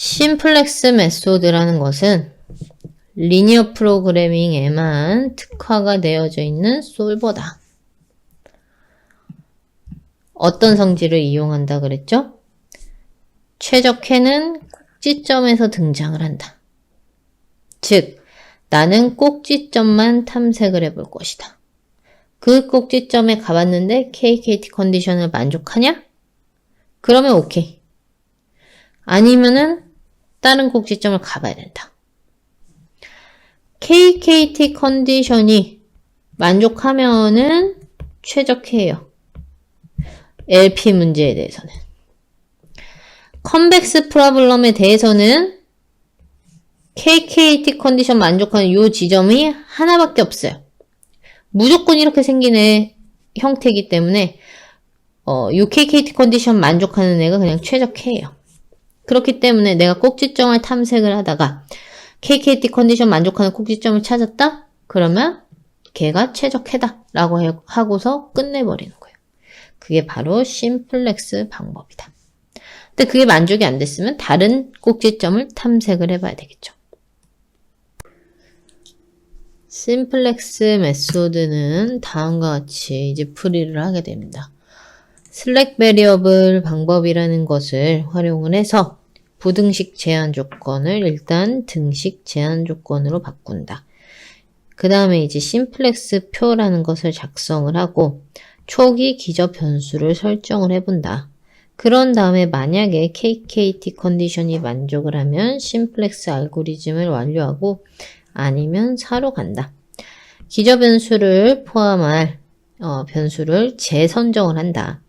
심플렉스 메소드라는 것은 리니어 프로그래밍에만 특화가 되어져 있는 솔버다. 어떤 성질을 이용한다 그랬죠? 최적해는 꼭지점에서 등장을 한다. 즉, 나는 꼭지점만 탐색을 해볼 것이다. 그 꼭지점에 가봤는데 KKT 컨디션을 만족하냐? 그러면 오케이. 아니면은 다른 꼭지점을 가봐야 된다. KKT 컨디션이 만족하면은 최적해요. LP 문제에 대해서는. 컨벡스 프로블럼에 대해서는 KKT 컨디션 만족하는 이 지점이 하나밖에 없어요. 무조건 이렇게 생긴 애 형태이기 때문에 이 KKT 컨디션 만족하는 애가 그냥 최적해요. 그렇기 때문에 내가 꼭지점을 탐색을 하다가 KKT 컨디션 만족하는 꼭지점을 찾았다? 그러면 걔가 최적해다 라고 하고서 끝내버리는 거예요. 그게 바로 심플렉스 방법이다. 근데 그게 만족이 안 됐으면 다른 꼭지점을 탐색을 해봐야 되겠죠. 심플렉스 메소드는 다음과 같이 이제 풀이를 하게 됩니다. 슬랙 베리어블 방법이라는 것을 활용을 해서 부등식 제한 조건을 일단 등식 제한 조건으로 바꾼다. 그 다음에 이제 심플렉스 표라는 것을 작성을 하고 초기 기저 변수를 설정을 해본다. 그런 다음에 만약에 KKT 컨디션이 만족을 하면 심플렉스 알고리즘을 완료하고 아니면 4로 간다. 기저 변수를 포함할 변수를 재선정을 한다.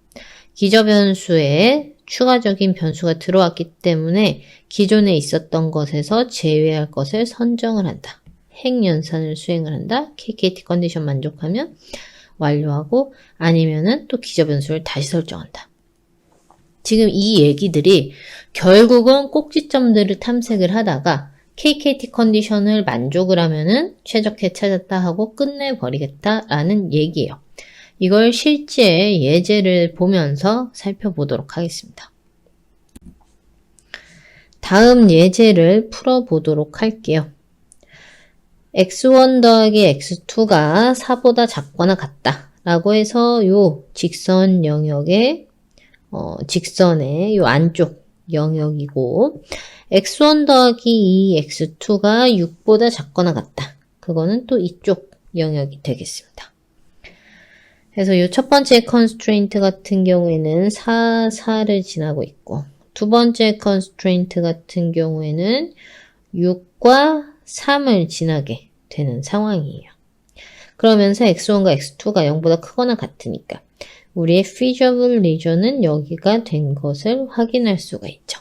기저 변수에 추가적인 변수가 들어왔기 때문에 기존에 있었던 것에서 제외할 것을 선정을 한다. 핵연산을 수행을 한다. KKT 컨디션 만족하면 완료하고 아니면은 또 기저 변수를 다시 설정한다. 지금 이 얘기들이 결국은 꼭지점들을 탐색을 하다가 KKT 컨디션을 만족을 하면은 최적해 찾았다 하고 끝내버리겠다라는 얘기예요. 이걸 실제 예제를 보면서 살펴보도록 하겠습니다. 다음 예제를 풀어보도록 할게요. x1 더하기 x2가 4보다 작거나 같다 라고 해서 요 직선 영역의 직선의 요 안쪽 영역이고 x1 더하기 2x2가 6보다 작거나 같다. 그거는 또 이쪽 영역이 되겠습니다. 그래서 이 첫 번째 constraint 같은 경우에는 4, 4를 지나고 있고 두 번째 constraint 같은 경우에는 6과 3을 지나게 되는 상황이에요. 그러면서 x1과 x2가 0보다 크거나 같으니까 우리의 feasible region은 여기가 된 것을 확인할 수가 있죠.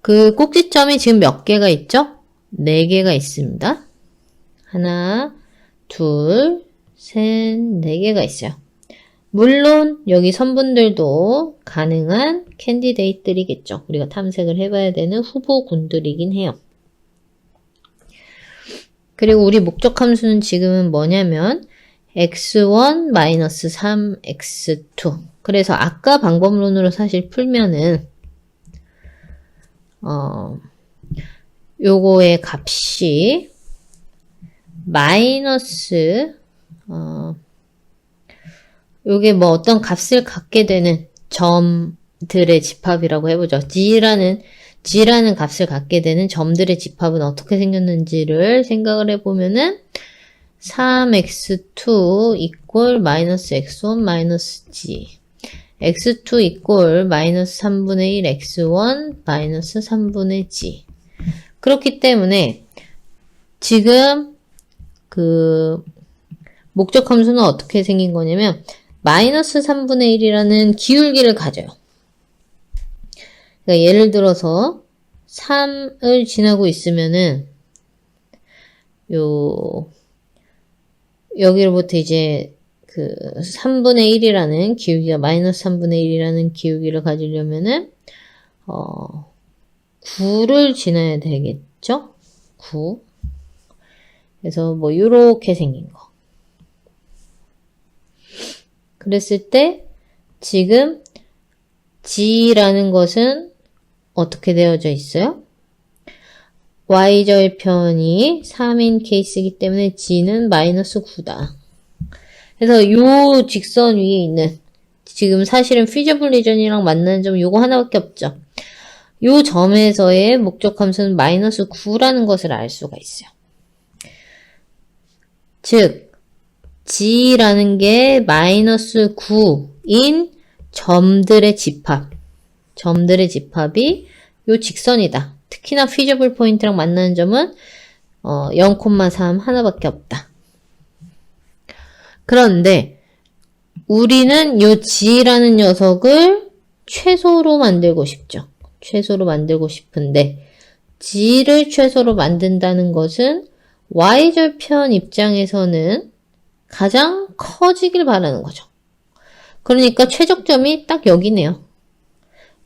그 꼭지점이 지금 몇 개가 있죠? 4개가 있습니다. 하나, 둘, 셋, 4개가 있어요. 물론 여기 선분들도 가능한 캔디데이트들이겠죠. 우리가 탐색을 해봐야 되는 후보군들이긴 해요. 그리고 우리 목적 함수는 지금은 뭐냐면 x1 3x2 그래서 아까 방법론으로 사실 풀면은 요거의 값이 마이너스 요게 뭐 어떤 값을 갖게 되는 점들의 집합이라고 해보죠. G라는 값을 갖게 되는 점들의 집합은 어떻게 생겼는지를 생각을 해보면은 3x2 이꼴 마이너스 x1 마이너스 g x2 이꼴 마이너스 3분의 1 x1 마이너스 3분의 g 그렇기 때문에 지금 그 목적 함수는 어떻게 생긴 거냐면 마이너스 3분의 1이라는 기울기를 가져요. 그러니까 예를 들어서 3을 지나고 있으면은 여기로부터 이제 그 3분의 1이라는 기울기가 마이너스 3분의 1이라는 기울기를 가지려면은 9를 지나야 되겠죠? 9. 그래서 뭐 요렇게 생긴 거. 그랬을 때 지금 G라는 것은 어떻게 되어져 있어요? y절편이 3인 케이스이기 때문에 g는 마이너스 9다. 그래서 요 직선 위에 있는 지금 사실은 feasible region이랑 만나는 점 요거 하나밖에 없죠. 요 점에서의 목적 함수는 마이너스 9라는 것을 알 수가 있어요. 즉 g라는 게 마이너스 9인 점들의 집합. 점들의 집합이 요 직선이다. 특히나 feasible 포인트랑 만나는 점은 0,3 하나밖에 없다. 그런데 우리는 요 g라는 녀석을 최소로 만들고 싶죠. 최소로 만들고 싶은데 g를 최소로 만든다는 것은 y절편 입장에서는 가장 커지길 바라는 거죠. 그러니까 최적점이 딱 여기네요.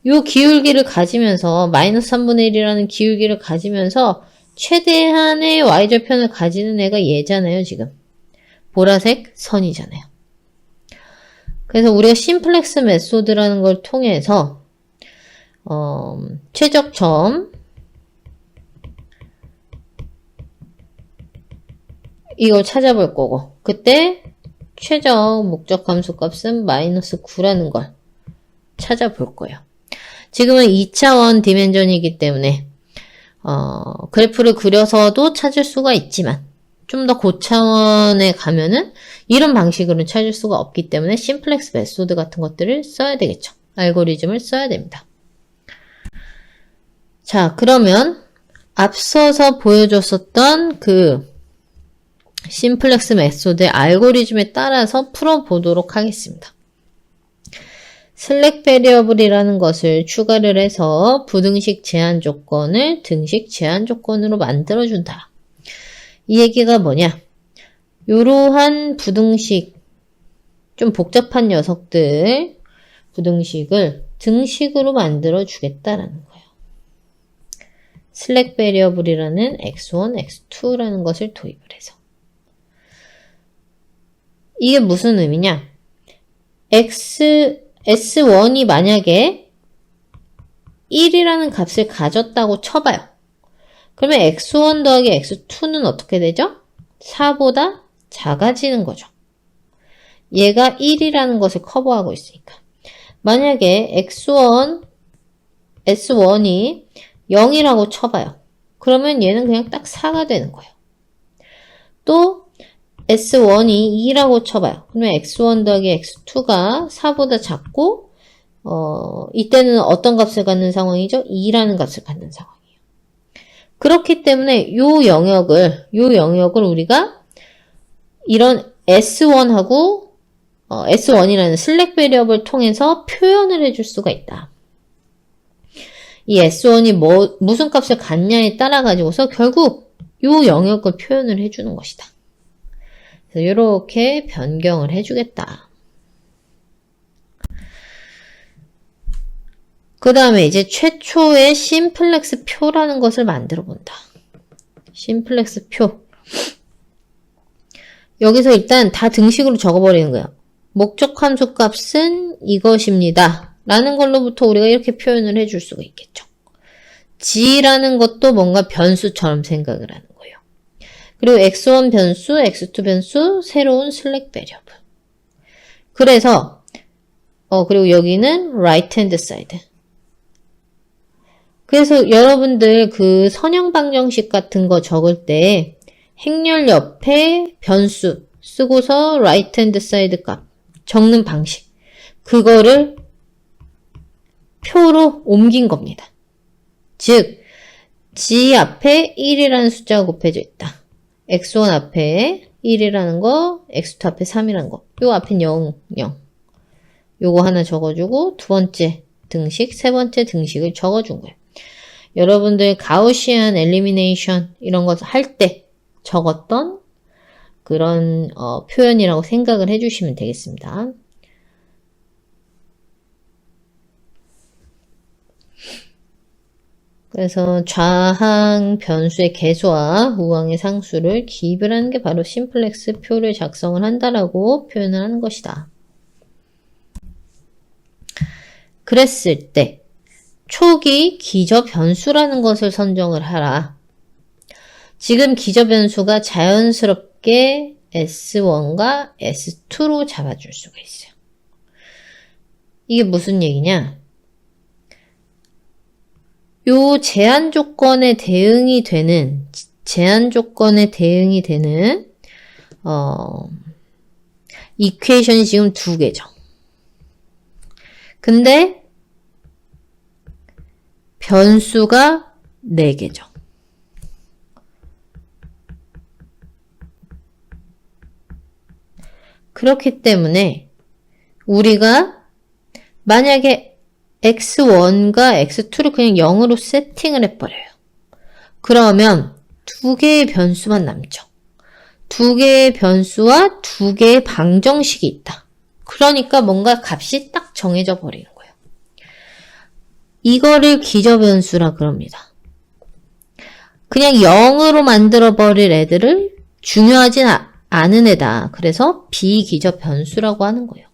요 기울기를 가지면서 마이너스 3분의 1이라는 기울기를 가지면서 최대한의 y절편을 가지는 애가 얘잖아요. 지금 보라색 선이잖아요. 그래서 우리가 심플렉스 메소드라는 걸 통해서 최적점 이걸 찾아볼 거고 그때 최적 목적 함수 값은 마이너스 9라는 걸 찾아볼 거예요. 지금은 2차원 디멘전이기 때문에 그래프를 그려서도 찾을 수가 있지만 좀 더 고차원에 가면은 이런 방식으로는 찾을 수가 없기 때문에 심플렉스 메소드 같은 것들을 써야 되겠죠. 알고리즘을 써야 됩니다. 자, 그러면 앞서서 보여줬었던 그 심플렉스 메소드의 알고리즘에 따라서 풀어보도록 하겠습니다. 슬랙 베리어블이라는 것을 추가를 해서 부등식 제한 조건을 등식 제한 조건으로 만들어준다. 이 얘기가 뭐냐? 이러한 부등식, 좀 복잡한 녀석들, 부등식을 등식으로 만들어주겠다라는 거예요. 슬랙 베리어블이라는 x1, x2라는 것을 도입을 해서. 이게 무슨 의미냐? S1이 만약에 1이라는 값을 가졌다고 쳐봐요. 그러면 x1 더하기 x2는 어떻게 되죠? 4보다 작아지는 거죠. 얘가 1이라는 것을 커버하고 있으니까. 만약에 S1이 0이라고 쳐봐요. 그러면 얘는 그냥 딱 4가 되는 거예요. 또 S1이 2라고 쳐봐요. 그러면 x1 더하기 x2가 4보다 작고 이때는 어떤 값을 갖는 상황이죠? 2라는 값을 갖는 상황이에요. 그렇기 때문에 요 영역을 우리가 이런 S1하고 S1이라는 슬랙 베리어블을 통해서 표현을 해줄 수가 있다. 이 S1이 무슨 값을 갖냐에 따라 가지고서 결국 요 영역을 표현을 해주는 것이다. 그래서 이렇게 변경을 해주겠다. 그 다음에 이제 최초의 심플렉스 표라는 것을 만들어 본다. 심플렉스 표. 여기서 일단 다 등식으로 적어버리는 거예요. 목적 함수 값은 이것입니다. 라는 걸로부터 우리가 이렇게 표현을 해줄 수가 있겠죠. g라는 것도 뭔가 변수처럼 생각을 하는 거예요. 그리고 x1 변수, x2 변수, 새로운 슬랙 베리어블. 그래서 그리고 여기는 right hand side. 그래서 여러분들 그 선형 방정식 같은 거 적을 때 행렬 옆에 변수 쓰고서 right hand side 값 적는 방식. 그거를 표로 옮긴 겁니다. 즉, g 앞에 1이라는 숫자가 곱해져 있다. x1 앞에 1이라는 거, x2 앞에 3이라는 거. 요 앞엔 0, 0. 요거 하나 적어주고 두 번째 등식, 세 번째 등식을 적어준 거예요. 여러분들 가우시안 엘리미네이션 이런 것 할 때 적었던 그런 표현이라고 생각을 해주시면 되겠습니다. 그래서 좌항 변수의 개수와 우항의 상수를 기입을 하는 게 바로 심플렉스 표를 작성을 한다라고 표현을 하는 것이다. 그랬을 때 초기 기저변수라는 것을 선정을 하라. 지금 기저변수가 자연스럽게 S1과 S2로 잡아줄 수가 있어요. 이게 무슨 얘기냐? 요 제한 조건에 대응이 되는 이퀘이션이 지금 두 개죠. 근데 변수가 4개죠. 그렇기 때문에 우리가 만약에 x1과 x2를 그냥 0으로 세팅을 해버려요. 그러면 2개의 변수만 남죠. 2개의 변수와 2개의 방정식이 있다. 그러니까 뭔가 값이 딱 정해져 버리는 거예요. 이거를 기저변수라 그럽니다. 그냥 0으로 만들어버릴 애들을 중요하진 않은 애다. 그래서 비기저변수라고 하는 거예요.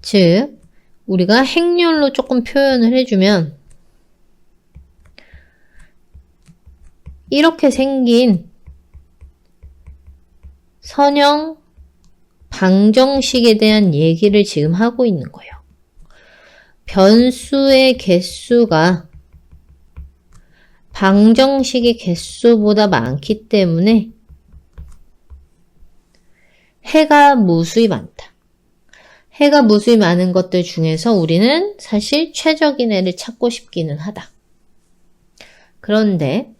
즉, 우리가 행렬로 조금 표현을 해주면 이렇게 생긴 선형 방정식에 대한 얘기를 지금 하고 있는 거예요. 변수의 개수가 방정식의 개수보다 많기 때문에 해가 무수히 많다. 해가 무수히 많은 것들 중에서 우리는 사실 최적인 애를 찾고 싶기는 하다. 그런데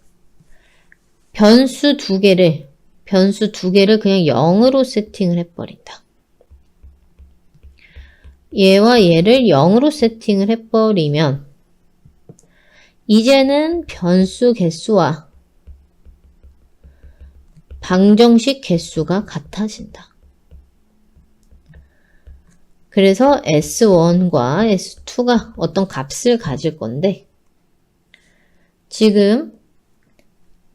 변수 두 개를 그냥 0으로 세팅을 해버린다. 얘와 얘를 0으로 세팅을 해버리면 이제는 변수 개수와 방정식 개수가 같아진다. 그래서 S1과 S2가 어떤 값을 가질 건데 지금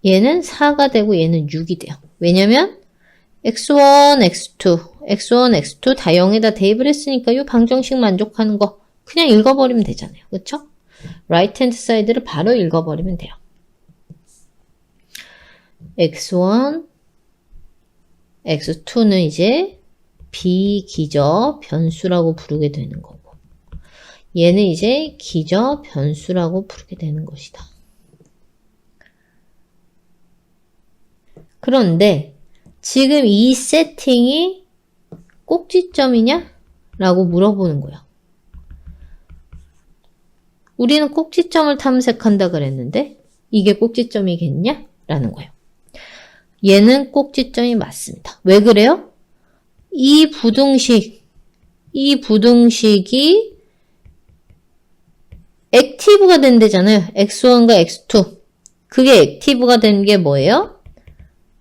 얘는 4가 되고 얘는 6이 돼요. 왜냐면 X1, X2 다 0에다 대입을 했으니까 이 방정식 만족하는 거 그냥 읽어버리면 되잖아요. 그쵸? right hand side를 바로 읽어버리면 돼요. X1, X2는 이제 비기저 변수라고 부르게 되는 거고 얘는 이제 기저 변수라고 부르게 되는 것이다. 그런데 지금 이 세팅이 꼭지점이냐? 라고 물어보는 거예요. 우리는 꼭지점을 탐색한다 그랬는데 이게 꼭지점이겠냐? 라는 거예요. 얘는 꼭지점이 맞습니다. 왜 그래요? 이 부등식이 액티브가 된대잖아요. X1과 X2. 그게 액티브가 된 게 뭐예요?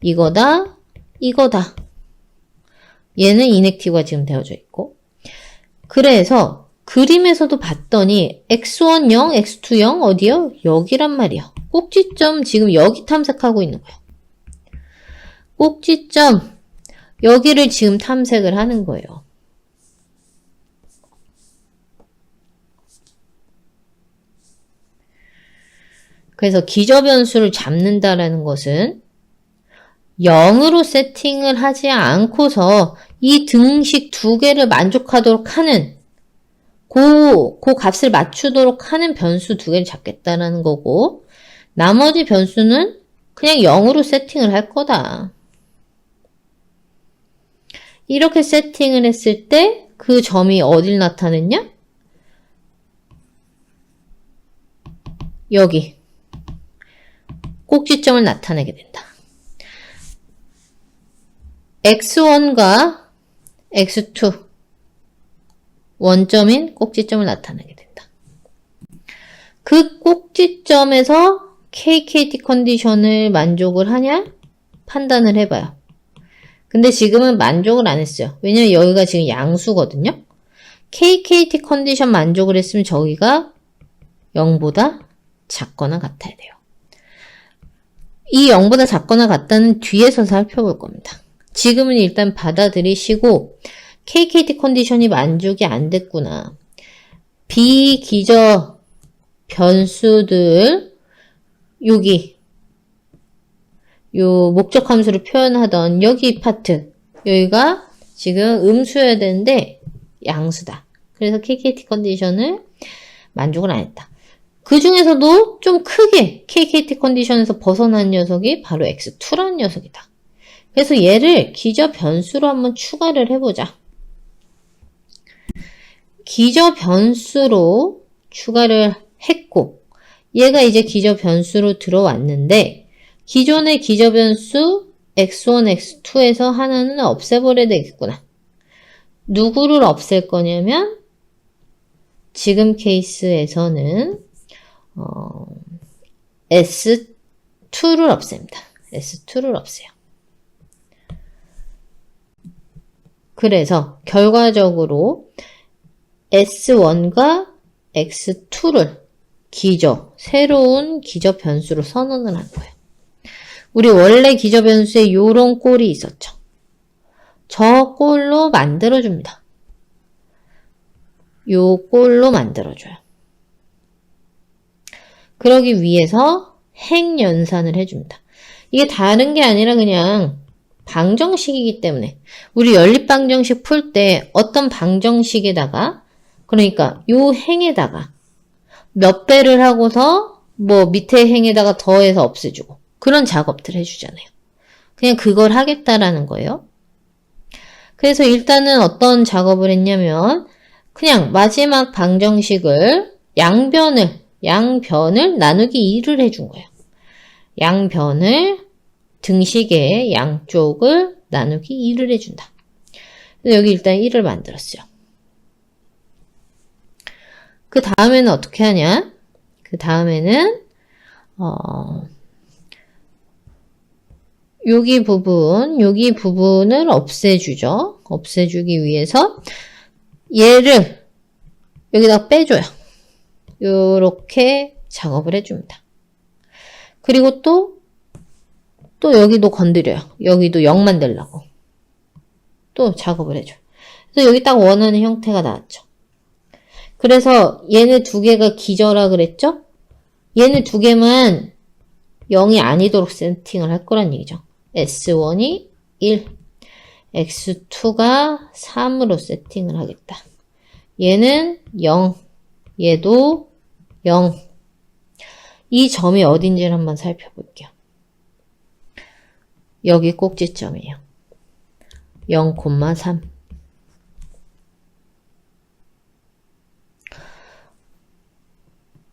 이거다, 이거다. 얘는 인액티브가 지금 되어져 있고. 그래서 그림에서도 봤더니 X1 0, X2 0 어디요? 여기란 말이야. 꼭지점 지금 여기 탐색하고 있는 거예요. 꼭지점 여기를 지금 탐색을 하는 거예요. 그래서 기저변수를 잡는다라는 것은 0으로 세팅을 하지 않고서 이 등식 두 개를 만족하도록 하는 그 값을 맞추도록 하는 변수 두 개를 잡겠다라는 거고 나머지 변수는 그냥 0으로 세팅을 할 거다. 이렇게 세팅을 했을 때 그 점이 어딜 나타냈냐? 여기 꼭지점을 나타내게 된다. X1과 X2 원점인 꼭지점을 나타내게 된다. 그 꼭지점에서 KKT 컨디션을 만족을 하냐? 판단을 해봐요. 근데 지금은 만족을 안 했어요. 왜냐면 여기가 지금 양수거든요. KKT 컨디션 만족을 했으면 저기가 0보다 작거나 같아야 돼요. 이 0보다 작거나 같다는 뒤에서 살펴볼 겁니다. 지금은 일단 받아들이시고 KKT 컨디션이 만족이 안 됐구나. 비기저 변수들 여기 요 목적 함수를 표현하던 여기 파트 여기가 지금 음수여야 되는데 양수다. 그래서 KKT 컨디션을 만족을 안 했다. 그 중에서도 좀 크게 KKT 컨디션에서 벗어난 녀석이 바로 x2라는 녀석이다. 그래서 얘를 기저 변수로 한번 추가를 해보자. 기저 변수로 추가를 했고 얘가 이제 기저 변수로 들어왔는데 기존의 기저 변수 x1, x2에서 하나는 없애버려야 되겠구나. 누구를 없앨 거냐면 지금 케이스에서는 S2를 없앱니다. S2를 없애요. 그래서 결과적으로 S1과 X2를 새로운 기저 변수로 선언을 한 거예요. 우리 원래 기저 변수에 요런 꼴이 있었죠. 저 꼴로 만들어줍니다. 요 꼴로 만들어줘요. 그러기 위해서 행연산을 해줍니다. 이게 다른 게 아니라 그냥 방정식이기 때문에 우리 연립방정식 풀 때 어떤 방정식에다가 그러니까 요 행에다가 몇 배를 하고서 뭐 밑에 행에다가 더해서 없애주고 그런 작업들 해주잖아요. 그냥 그걸 하겠다라는 거예요. 그래서 일단은 어떤 작업을 했냐면 그냥 마지막 방정식을 양변을 나누기 2를 해준 거예요. 양변을 등식의 양쪽을 나누기 2를 해준다. 여기 일단 1을 만들었어요. 그 다음에는 어떻게 하냐? 그 다음에는 여기 부분을 없애주죠. 없애주기 위해서 얘를 여기다 빼줘요. 요렇게 작업을 해줍니다. 그리고 또 여기도 건드려요. 여기도 0 만들려고. 또 작업을 해줘요. 그래서 여기 딱 원하는 형태가 나왔죠. 그래서 얘네 두 개가 기저라 그랬죠? 얘네 두 개만 0이 아니도록 세팅을 할 거란 얘기죠. S1이 1, X2가 3으로 세팅을 하겠다. 얘는 0, 얘도 0. 이 점이 어딘지를 한번 살펴볼게요. 여기 꼭지점이에요. 0,3.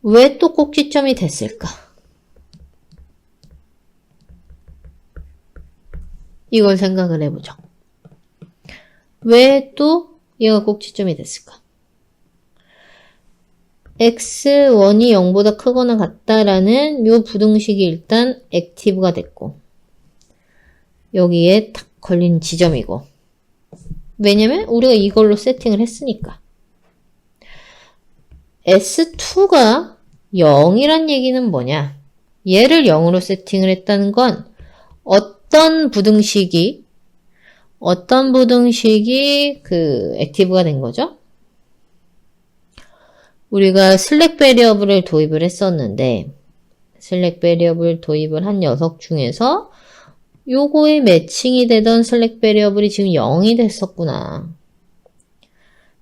왜 또 꼭지점이 됐을까? 이걸 생각을 해보죠. 왜 또 얘가 꼭지점이 됐을까? x1이 0보다 크거나 같다라는 요 부등식이 일단 액티브가 됐고 여기에 탁 걸린 지점이고 왜냐면 우리가 이걸로 세팅을 했으니까 S2가 0이란 얘기는 뭐냐? 얘를 0으로 세팅을 했다는 건 어떤 부등식이 그 액티브가 된 거죠? 우리가 슬랙 베리어블을 도입을 했었는데 슬랙 베리어블 도입을 한 녀석 중에서 요거에 매칭이 되던 슬랙 베리어블이 지금 0이 됐었구나.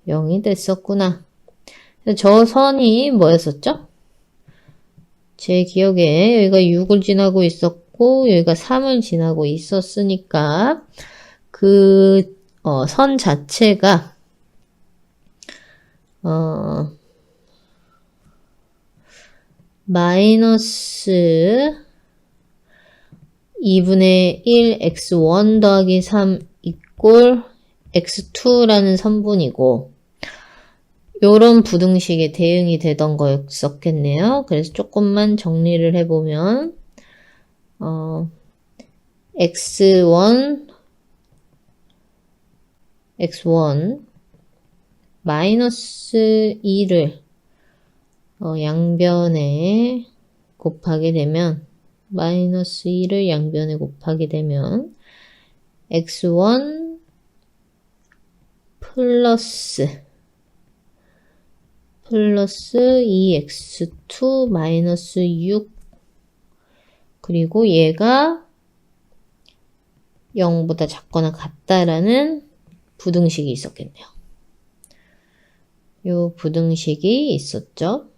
0이 됐었구나. 저 선이 뭐였었죠? 제 기억에 여기가 6을 지나고 있었고 여기가 3을 지나고 있었으니까 그 선 자체가 마이너스 2분의 1 x1 더하기 3 이꼴 x2라는 선분이고 요런 부등식에 대응이 되던 거였었겠네요. 그래서 조금만 정리를 해보면 x1 마이너스 2를 양변에 곱하게 되면 마이너스 2를 양변에 곱하게 되면 x1 플러스 플러스 2x2 마이너스 6 그리고 얘가 0보다 작거나 같다라는 부등식이 있었겠네요. 요 부등식이 있었죠.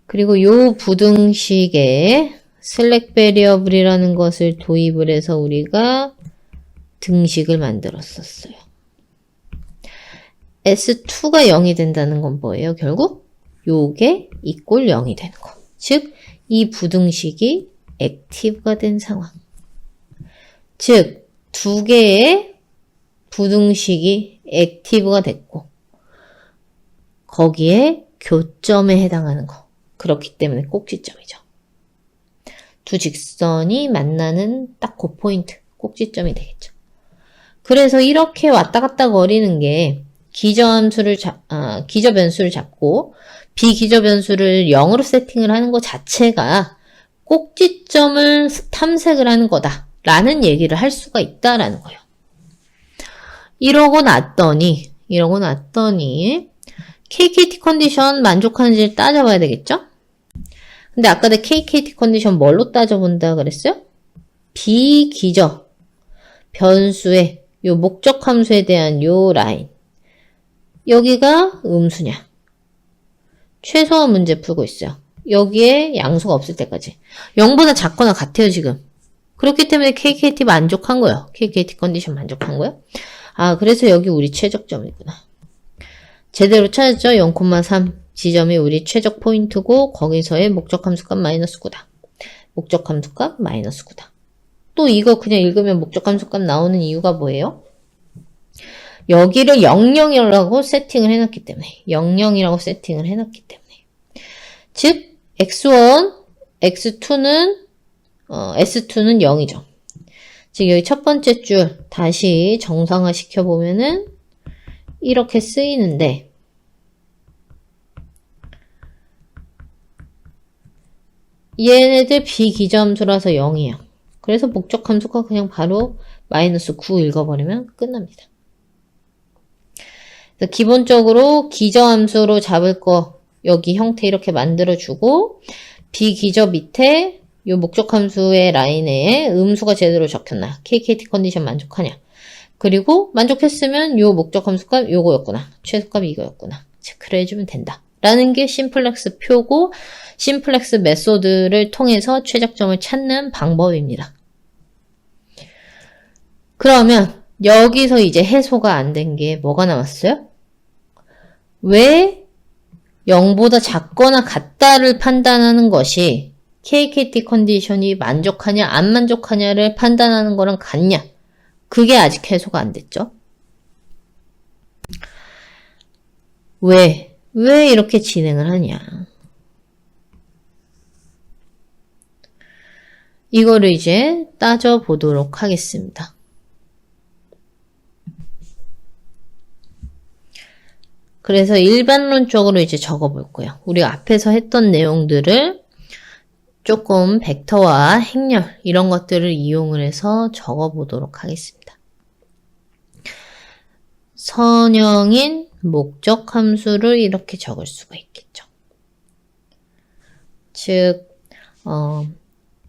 그리고 요 부등식에 슬랙 베리어블이라는 것을 도입을 해서 우리가 등식을 만들었었어요. S2가 0이 된다는 건 뭐예요? 결국 요게 이꼴 0이 되는 거. 즉, 이 부등식이 액티브가 된 상황. 즉, 두 개의 부등식이 액티브가 됐고 거기에 교점에 해당하는 거. 그렇기 때문에 꼭지점이죠. 두 직선이 만나는 딱 그 포인트, 꼭지점이 되겠죠. 그래서 이렇게 왔다 갔다 거리는 게 기저변수를 잡고 비기저변수를 0으로 세팅을 하는 것 자체가 꼭지점을 탐색을 하는 거다라는 얘기를 할 수가 있다라는 거예요. 이러고 났더니 KKT 컨디션 만족하는지를 따져봐야 되겠죠? 근데 아까 내 KKT 컨디션 뭘로 따져본다 그랬어요? 비기저 변수의 요 목적 함수에 대한 요 라인. 여기가 음수냐? 최소한 문제 풀고 있어요. 여기에 양수가 없을 때까지. 0보다 작거나 같아요, 지금. 그렇기 때문에 KKT 만족한 거예요. KKT 컨디션 만족한 거예요. 아, 그래서 여기 우리 최적점이구나. 제대로 찾았죠? 0,3 지점이 우리 최적 포인트고 거기서의 목적 함수값 마이너스 9다. 목적 함수값 마이너스 9다. 또 이거 그냥 읽으면 목적 함수값 나오는 이유가 뭐예요? 여기를 00이라고 세팅을 해놨기 때문에 00이라고 세팅을 해놨기 때문에 즉 x1, x2는 s2는 0이죠. 즉 여기 첫 번째 줄 다시 정상화 시켜보면은 이렇게 쓰이는데 얘네들 비기저함수라서 0이에요. 그래서 목적 함수가 그냥 바로 마이너스 9 읽어버리면 끝납니다. 그래서 기본적으로 기저함수로 잡을 거 여기 형태 이렇게 만들어주고 비기저 밑에 요 목적 함수의 라인에 음수가 제대로 적혔나 KKT 컨디션 만족하냐 그리고 만족했으면 요 목적 함수값 요거였구나 최소값이 이거였구나 체크를 해주면 된다 라는 게 심플렉스 표고 심플렉스 메소드를 통해서 최적점을 찾는 방법입니다. 그러면 여기서 이제 해소가 안 된 게 뭐가 남았어요? 왜 0보다 작거나 같다를 판단하는 것이 KKT 컨디션이 만족하냐 안 만족하냐를 판단하는 거랑 같냐? 그게 아직 해소가 안 됐죠. 왜 이렇게 진행을 하냐? 이거를 이제 따져보도록 하겠습니다. 그래서 일반론적으로 이제 적어볼 거예요. 우리가 앞에서 했던 내용들을 조금 벡터와 행렬 이런 것들을 이용을 해서 적어보도록 하겠습니다. 선형인 목적 함수를 이렇게 적을 수가 있겠죠. 즉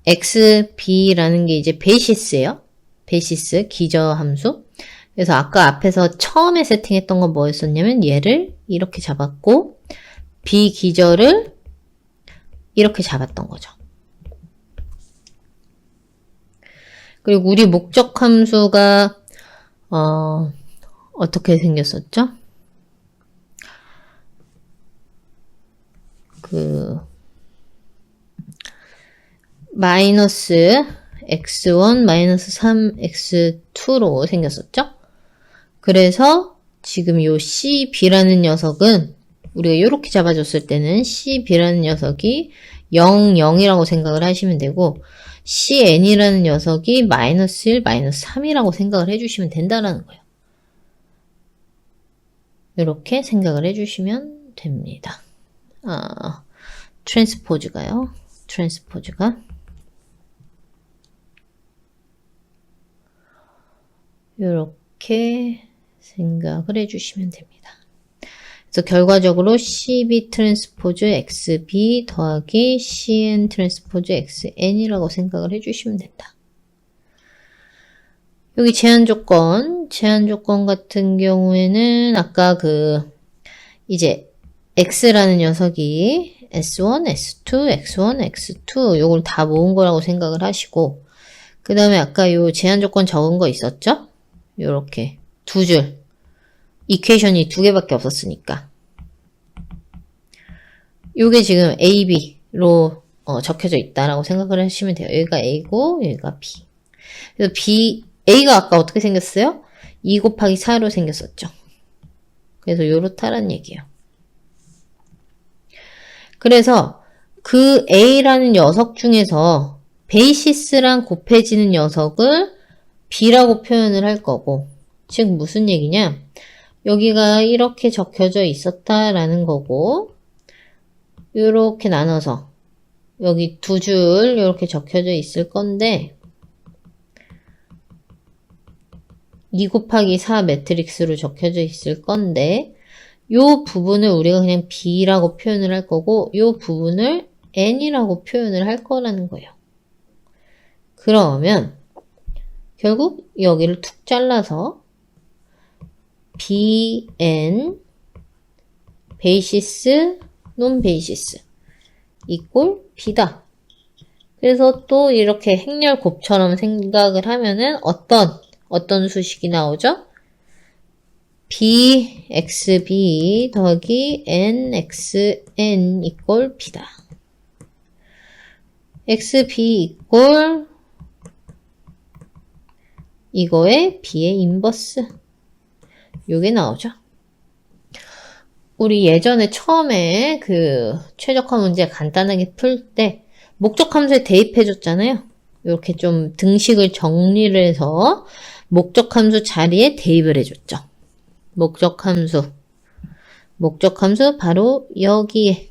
xb라는 게 이제 베이시스예요. 베이시스 기저 함수. 그래서 아까 앞에서 처음에 세팅했던 건 뭐였었냐면 얘를 이렇게 잡았고 비기저를 이렇게 잡았던 거죠. 그리고 우리 목적 함수가 어떻게 생겼었죠? 마이너스 x1 마이너스 3x2로 생겼었죠? 그래서 지금 요 CB라는 녀석은 우리가 이렇게 잡아줬을 때는 CB라는 녀석이 0, 0이라고 생각을 하시면 되고 CN이라는 녀석이 마이너스 1, 마이너스 3이라고 생각을 해주시면 된다는 거예요. 이렇게 생각을 해주시면 됩니다. 트랜스포즈가요. 트랜스포즈가 이렇게 생각을 해주시면 됩니다. 그래서 결과적으로 CB 트랜스포즈 XB 더하기 CN 트랜스포즈 XN이라고 생각을 해주시면 된다. 여기 제한 조건 같은 경우에는 아까 이제 X라는 녀석이 S1, S2, X1, X2 요걸 다 모은 거라고 생각을 하시고 그 다음에 아까 요 제한 조건 적은 거 있었죠? 요렇게 두 줄 이퀘이션이 두 개밖에 없었으니까 요게 지금 A, B로 적혀져 있다라고 생각을 하시면 돼요. 여기가 A고 여기가 B. 그래서 A가 아까 어떻게 생겼어요? 2 곱하기 4로 생겼었죠. 그래서 요렇다란 얘기예요. 그래서 그 A라는 녀석 중에서 베이시스랑 곱해지는 녀석을 B라고 표현을 할 거고 즉 무슨 얘기냐? 여기가 이렇게 적혀져 있었다라는 거고 이렇게 나눠서 여기 두 줄 이렇게 적혀져 있을 건데 2 곱하기 4 매트릭스로 적혀져 있을 건데 요 부분을 우리가 그냥 B라고 표현을 할 거고 요 부분을 N이라고 표현을 할 거라는 거예요. 그러면 결국 여기를 툭 잘라서 BN 베이시스 논 베이시스 이꼴 B다. 그래서 또 이렇게 행렬곱처럼 생각을 하면은 어떤 수식이 나오죠? BXB 더하기 NXN 이꼴 B다. XB 이꼴 이거의 B의 인버스 요게 나오죠. 우리 예전에 처음에 최적화 문제 간단하게 풀 때 목적 함수에 대입해 줬잖아요. 이렇게 좀 등식을 정리를 해서 목적 함수 자리에 대입을 해 줬죠. 목적 함수 바로 여기에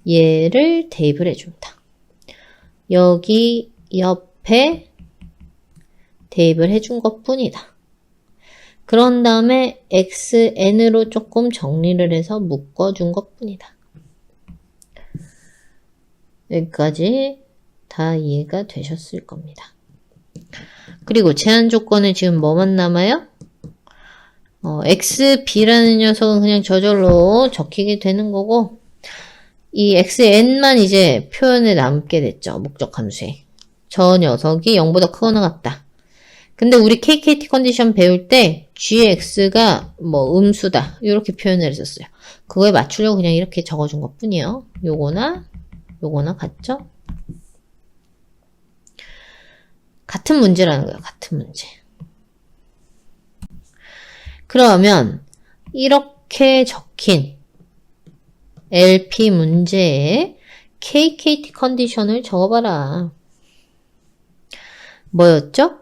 얘를 대입을 해 줍니다. 여기 옆에 대입을 해준 것 뿐이다. 그런 다음에 xn으로 조금 정리를 해서 묶어준 것 뿐이다. 여기까지 다 이해가 되셨을 겁니다. 그리고 제한 조건에 지금 뭐만 남아요? xb라는 녀석은 그냥 저절로 적히게 되는 거고 이 xn만 이제 표현에 남게 됐죠. 목적 함수에. 저 녀석이 0보다 크거나 같다. 근데 우리 KKT 컨디션 배울 때 gx가 뭐 음수다 이렇게 표현을 했었어요. 그거에 맞추려고 그냥 이렇게 적어준 것 뿐이에요. 요거나 같죠? 같은 문제라는 거예요. 같은 문제. 그러면 이렇게 적힌 LP 문제에 KKT 컨디션을 적어봐라. 뭐였죠?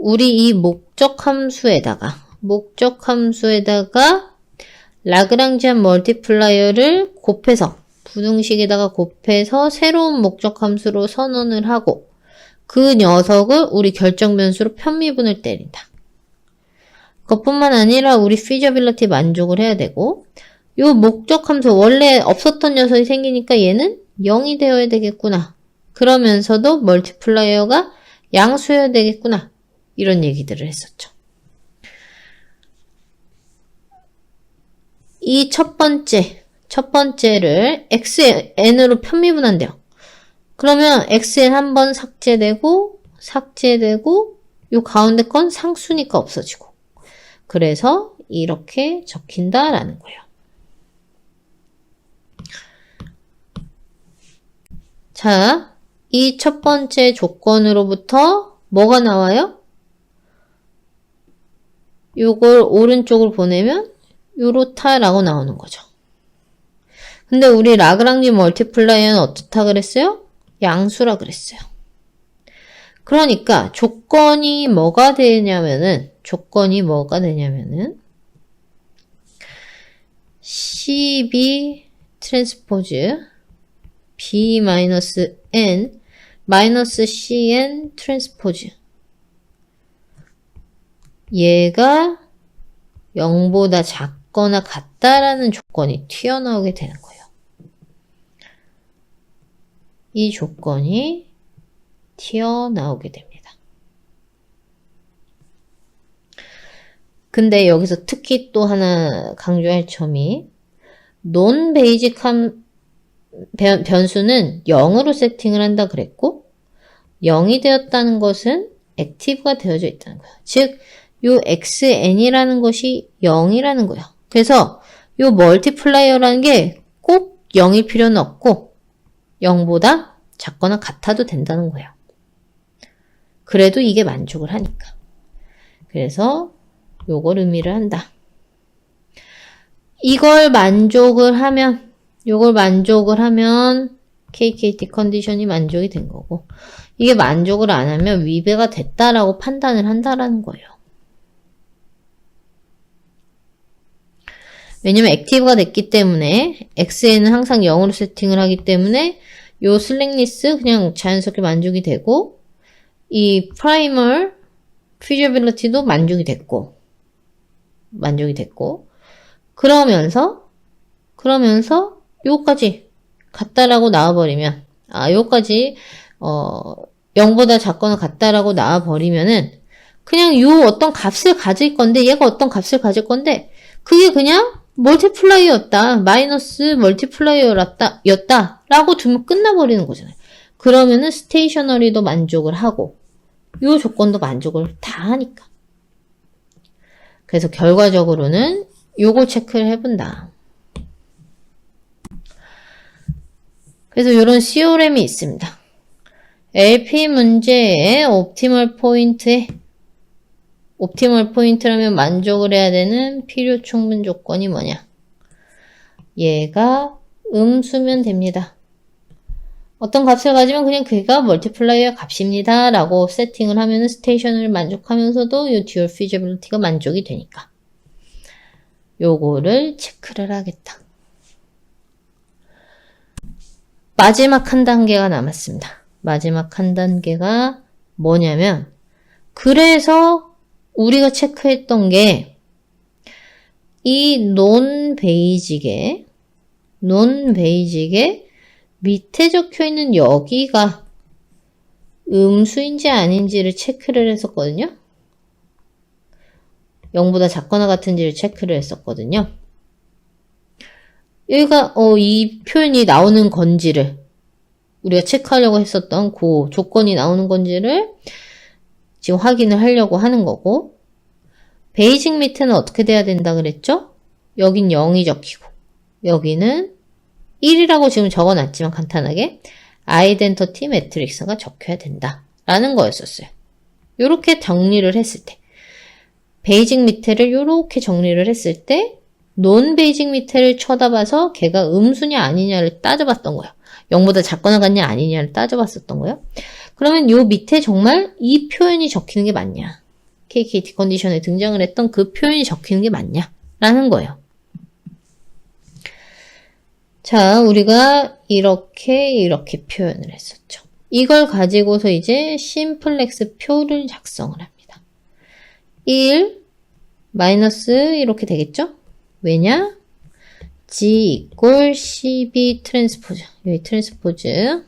우리 이 목적 함수에다가 라그랑지안 멀티플라이어를 곱해서 부등식에다가 곱해서 새로운 목적 함수로 선언을 하고 그 녀석을 우리 결정 변수로 편미분을 때린다. 그것뿐만 아니라 우리 feasibility 만족을 해야 되고 요 목적 함수 원래 없었던 녀석이 생기니까 얘는 0이 되어야 되겠구나. 그러면서도 멀티플라이어가 양수여야 되겠구나. 이런 얘기들을 했었죠. 이 첫 번째를 xn으로 편미분한대요. 그러면 xn 한 번 삭제되고 요 가운데 건 상수니까 없어지고 그래서 이렇게 적힌다라는 거예요. 자, 이 첫 번째 조건으로부터 뭐가 나와요? 요걸 오른쪽으로 보내면 요렇다라고 나오는 거죠. 근데 우리 라그랑지 멀티플라이어는 어떻다 그랬어요? 양수라 그랬어요. 그러니까 조건이 뭐가 되냐면은 CB 트랜스포즈 B-N CN 트랜스포즈 얘가 0보다 작거나 같다라는 조건이 튀어나오게 되는 거예요. 이 조건이 튀어나오게 됩니다. 근데 여기서 특히 또 하나 강조할 점이 논 베이직한 변수는 0으로 세팅을 한다 그랬고 0이 되었다는 것은 액티브가 되어져 있다는 거예요. 즉, 요 xn이라는 것이 0이라는 거예요. 그래서 요 멀티플라이어라는 게 꼭 0일 필요는 없고 0보다 작거나 같아도 된다는 거예요. 그래도 이게 만족을 하니까. 그래서 요걸 의미를 한다. 이걸 만족을 하면 KKT 컨디션이 만족이 된 거고 이게 만족을 안 하면 위배가 됐다라고 판단을 한다라는 거예요. 왜냐면 액티브가 됐기 때문에 xn은 항상 0으로 세팅을 하기 때문에 요 슬랙리스 그냥 자연스럽게 만족이 되고 이 primal feasibility도 만족이 됐고 그러면서 요까지 같다라고 나와버리면 요까지 0보다 작거나 같다라고 나와버리면은 그냥 요 어떤 값을 가질 건데 얘가 어떤 값을 가질 건데 그게 그냥 멀티플라이어였다. 마이너스 멀티플라이어였다. 라고 두면 끝나버리는 거잖아요. 그러면은 스테이셔너리도 만족을 하고 요 조건도 만족을 다 하니까. 그래서 결과적으로는 요거 체크를 해본다. 그래서 요런 CORM이 있습니다. LP 문제의 옵티멀 포인트라면 만족을 해야 되는 필요 충분 조건이 뭐냐? 얘가 음수면 됩니다. 어떤 값을 가지면 그냥 그가 멀티플라이어 값입니다. 라고 세팅을 하면 스테이션을 만족하면서도 이 듀얼 피지빌리티가 만족이 되니까. 요거를 체크를 하겠다. 마지막 한 단계가 남았습니다. 마지막 한 단계가 뭐냐면 그래서 우리가 체크했던 게 이 논 베이직에 밑에 적혀있는 여기가 음수인지 아닌지를 체크를 했었거든요. 0보다 작거나 같은지를 체크를 했었거든요. 여기가 이 표현이 나오는 건지를 우리가 체크하려고 했었던 그 조건이 나오는 건지를 지금 확인을 하려고 하는 거고 베이직 밑에는 어떻게 돼야 된다 그랬죠? 여긴 0이 적히고 여기는 1이라고 지금 적어놨지만 간단하게 아이덴티티 매트릭스가 적혀야 된다 라는 거였었어요. 요렇게 정리를 했을 때 베이직 밑에를 요렇게 정리를 했을 때 논 베이직 밑에를 쳐다봐서 걔가 음수냐 아니냐를 따져봤던 거예요. 0보다 작거나 같냐 아니냐를 따져봤었던 거예요. 그러면 요 밑에 정말 이 표현이 적히는 게 맞냐? KKT 컨디션에 등장을 했던 그 표현이 적히는 게 맞냐? 라는 거예요. 자, 우리가 이렇게 표현을 했었죠. 이걸 가지고서 이제 심플렉스 표를 작성을 합니다. 1, 마이너스 이렇게 되겠죠? 왜냐? G 이퀄 CB 트랜스포즈. 여기 트랜스포즈.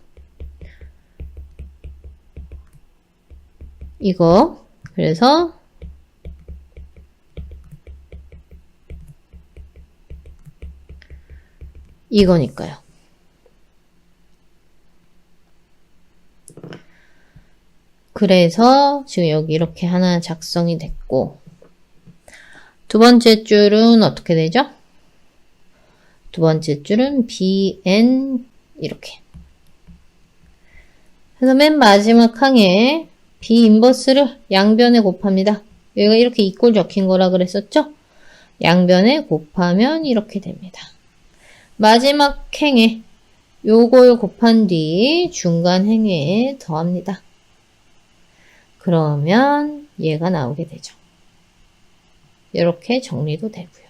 이거. 그래서 이거니까요. 그래서 지금 여기 이렇게 하나 작성이 됐고 두 번째 줄은 어떻게 되죠? 두 번째 줄은 BN 이렇게. 그래서 맨 마지막 항에 B 인버스를 양변에 곱합니다. 여기가 이렇게 이꼴 적힌 거라 그랬었죠? 양변에 곱하면 이렇게 됩니다. 마지막 행에 요걸 곱한 뒤 중간 행에 더합니다. 그러면 얘가 나오게 되죠. 이렇게 정리도 되고요.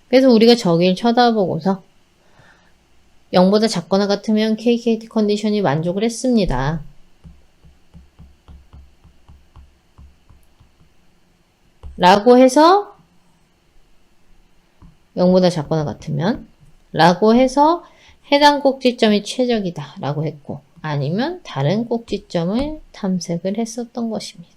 그래서 우리가 저길 쳐다보고서 0보다 작거나 같으면 KKT 컨디션이 만족을 했습니다. 라고 해서 0보다 작거나 같으면 라고 해서 해당 꼭지점이 최적이다 라고 했고 아니면 다른 꼭지점을 탐색을 했었던 것입니다.